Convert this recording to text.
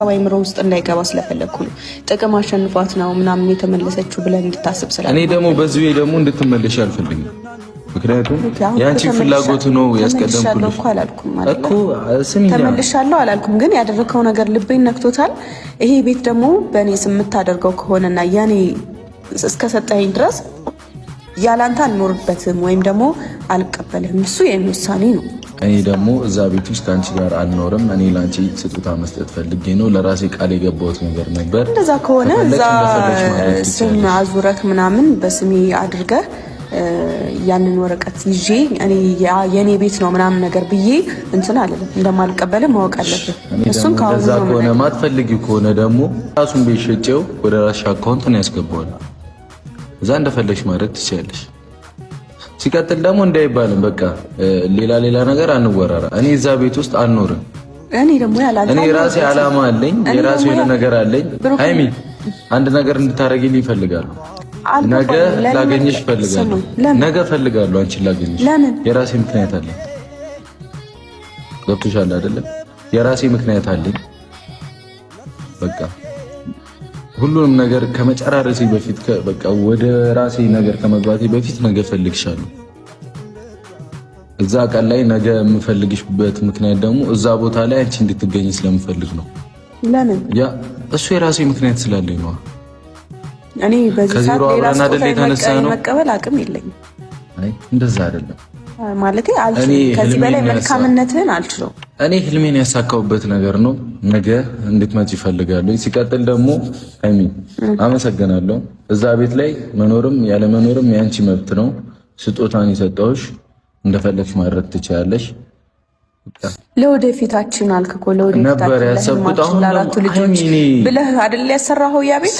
ወይምሮ ውስጥ እንዳይገባ ስለፈለኩ ነው። ጥቅም አሸንፏት ነው ምናምን የተመለሰችው ብለን እንድታስብ ስላለ እኔ ደግሞ በዚህ ወይ ደግሞ እንድትመለሽ አልፈልግም። ምክንያቱም ያንቺ ፍላጎት ነው ያስቀደምኩልሽ እኮ ተመልሻለሁ አላልኩም፣ ግን ያደረከው ነገር ልቤን ነክቶታል። ይሄ ቤት ደግሞ በእኔ ስም የምታደርገው ከሆነና ያኔ እስከሰጠኸኝ ድረስ ያላንተ አልኖርበትም ወይም ደግሞ አልቀበልህም። እሱ የኔ ውሳኔ ነው። እኔ ደግሞ እዛ ቤት ውስጥ አንቺ ጋር አልኖርም። እኔ ላንቺ ስጦታ መስጠት ፈልጌ ነው። ለራሴ ቃል የገባሁት ነገር ነበር። እንደዛ ከሆነ እዛ ስም አዙረክ ምናምን በስሜ አድርገህ ያንን ወረቀት ይዤ እኔ የኔ ቤት ነው ምናምን ነገር ብዬ እንትን አለለም እንደማልቀበል ማወቅ አለብህ። እሱን ከዛ ከሆነ ማትፈልጊው ከሆነ ደግሞ ራሱን ቤት ሸጬው ወደ ራስሽ አካውንት ነው ያስገባዋል። እዛ እንደፈለግሽ ማድረግ ትችያለሽ። ሲቀጥል ደግሞ እንዳይባልም በቃ ሌላ ነገር አንወራራ። እኔ እዛ ቤት ውስጥ አልኖርም። እኔ ራሴ አላማ አለኝ፣ የራሴ የሆነ ነገር አለኝ። ሃይሚ አንድ ነገር እንድታረጊልኝ እፈልጋለሁ። ነገ ላገኝሽ እፈልጋለሁ። ነገ እፈልጋለሁ አንቺን ላገኝሽ። የራሴ ምክንያት አለኝ። ገብቶሻል አይደለም? የራሴ ምክንያት አለኝ። በቃ ሁሉንም ነገር ከመጨራረሴ በፊት በቃ ወደ ራሴ ነገር ከመግባቴ በፊት ነገ እፈልግሻለሁ። እዛ ቀን ላይ ነገ የምፈልግሽበት ምክንያት ደግሞ እዛ ቦታ ላይ አንቺ እንድትገኝ ስለምፈልግ ነው። ለምን? ያ እሱ የራሴ ምክንያት ስላለኝ ነው። እኔ በዚህ ሰዓት ሌላ ሰው መቀበል አቅም የለኝም። አይ እንደዛ አይደለም ማለቴ አልችልም። ከዚህ በላይ መልካምነትህን አልችልም። እኔ ህልሜን ያሳካውበት ነገር ነው። ነገ እንድትመጪ እፈልጋለሁ። ሲቀጥል ደግሞ ሃይሚ አመሰግናለሁ። እዛ ቤት ላይ መኖርም ያለ መኖርም ያንቺ መብት ነው። ስጦታን የሰጠሁሽ እንደፈለግሽ ማድረግ ትችያለሽ። ለወደፊታችን አልክ እኮ ለወደፊታችን ነበር ያሰብኩት። አሁን ለአራቱ ልጆች ብለህ አይደል ያሰራኸው ያ ቤት